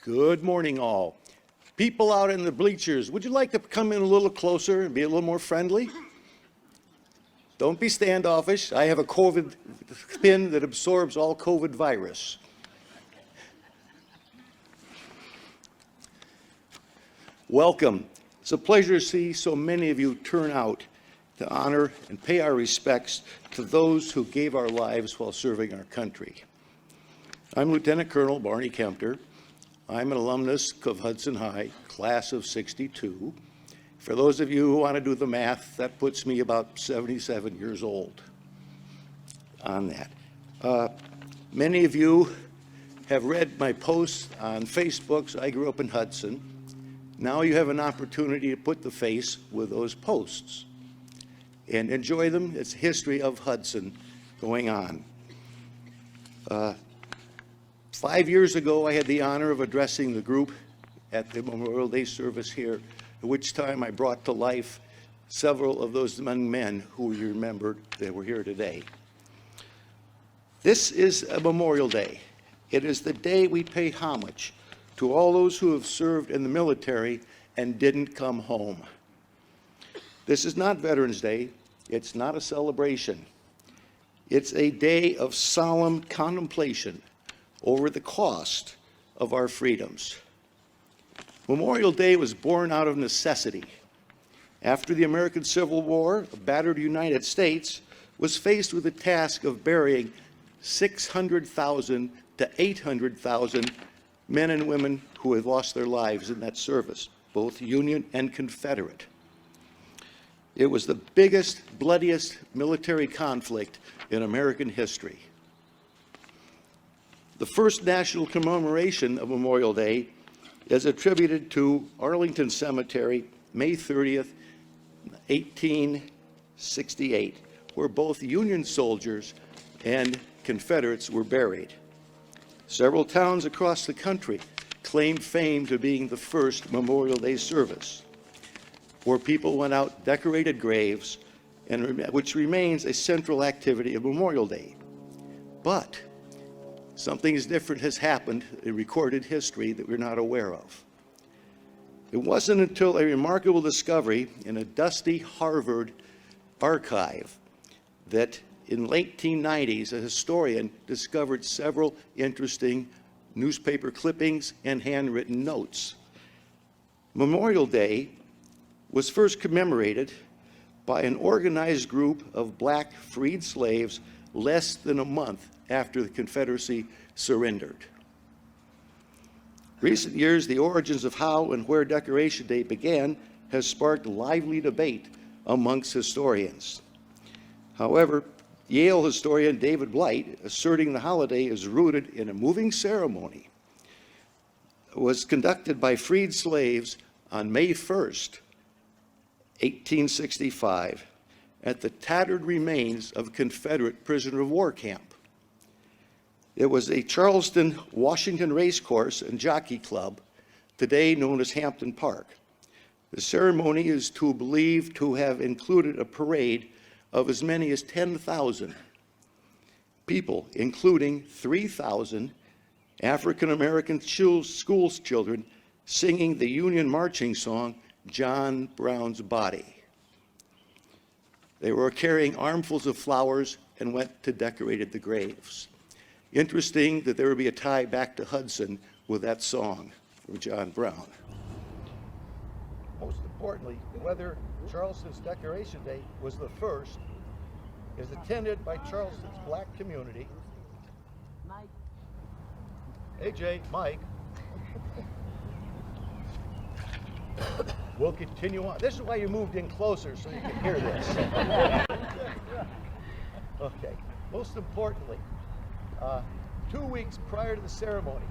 Good morning, all. People out in the bleachers, would you like to come in a little closer and be a little more friendly? Don't be standoffish. I have a COVID pin that absorbs all COVID virus. Welcome. It's a pleasure to see so many of you turn out to honor and pay our respects to those who gave our lives while serving our country. I'm Lieutenant Colonel Barney Kempter. I'm an alumnus of Hudson High, class of '62. For those of you who want to do the math, that puts me about 77 years old on that. Many of you have read my posts on Facebook. So I grew up in Hudson. Now you have an opportunity to put the face with those posts and enjoy them. It's history of Hudson going on. 5 years ago, I had the honor of addressing the group at the Memorial Day service here, at which time I brought to life several of those young men who you remembered that were here today. This is a Memorial Day. It is the day we pay homage to all those who have served in the military and didn't come home. This is not Veterans Day. It's not a celebration. It's a day of solemn contemplation over the cost of our freedoms. Memorial Day was born out of necessity. After the American Civil War, the battered United States was faced with the task of burying 600,000 to 800,000 men and women who had lost their lives in that service, both Union and Confederate. It was the biggest, bloodiest military conflict in American history. The first national commemoration of Memorial Day is attributed to Arlington Cemetery, May 30th, 1868, where both Union soldiers and Confederates were buried. Several towns across the country claim fame to being the first Memorial Day service, where people went out decorated graves, and which remains a central activity of Memorial Day. But something different has happened in recorded history that we're not aware of. It wasn't until a remarkable discovery in a dusty Harvard archive that in the late 1890s, a historian discovered several interesting newspaper clippings and handwritten notes. Memorial Day was first commemorated by an organized group of black freed slaves less than a month after the Confederacy surrendered. Recent years, the origins of how and where Decoration Day began has sparked lively debate amongst historians. However, Yale historian David Blight, asserting the holiday is rooted in a moving ceremony, was conducted by freed slaves on May 1st, 1865, at the tattered remains of a Confederate prisoner of war camp. It was a Charleston, Washington racecourse and jockey club, today known as Hampton Park. The ceremony is believed to have included a parade of as many as 10,000 people, including 3,000 African-American school children singing the Union marching song, John Brown's Body. They were carrying armfuls of flowers and went to decorate the graves. Interesting that there would be a tie back to Hudson with that song from John Brown. Most importantly, whether Charleston's Decoration Day was the first is attended by Charleston's black community. Mike. AJ, Mike. We'll continue on. This is why you moved in closer, so you can hear this. Okay. Most importantly, 2 weeks prior to the ceremony,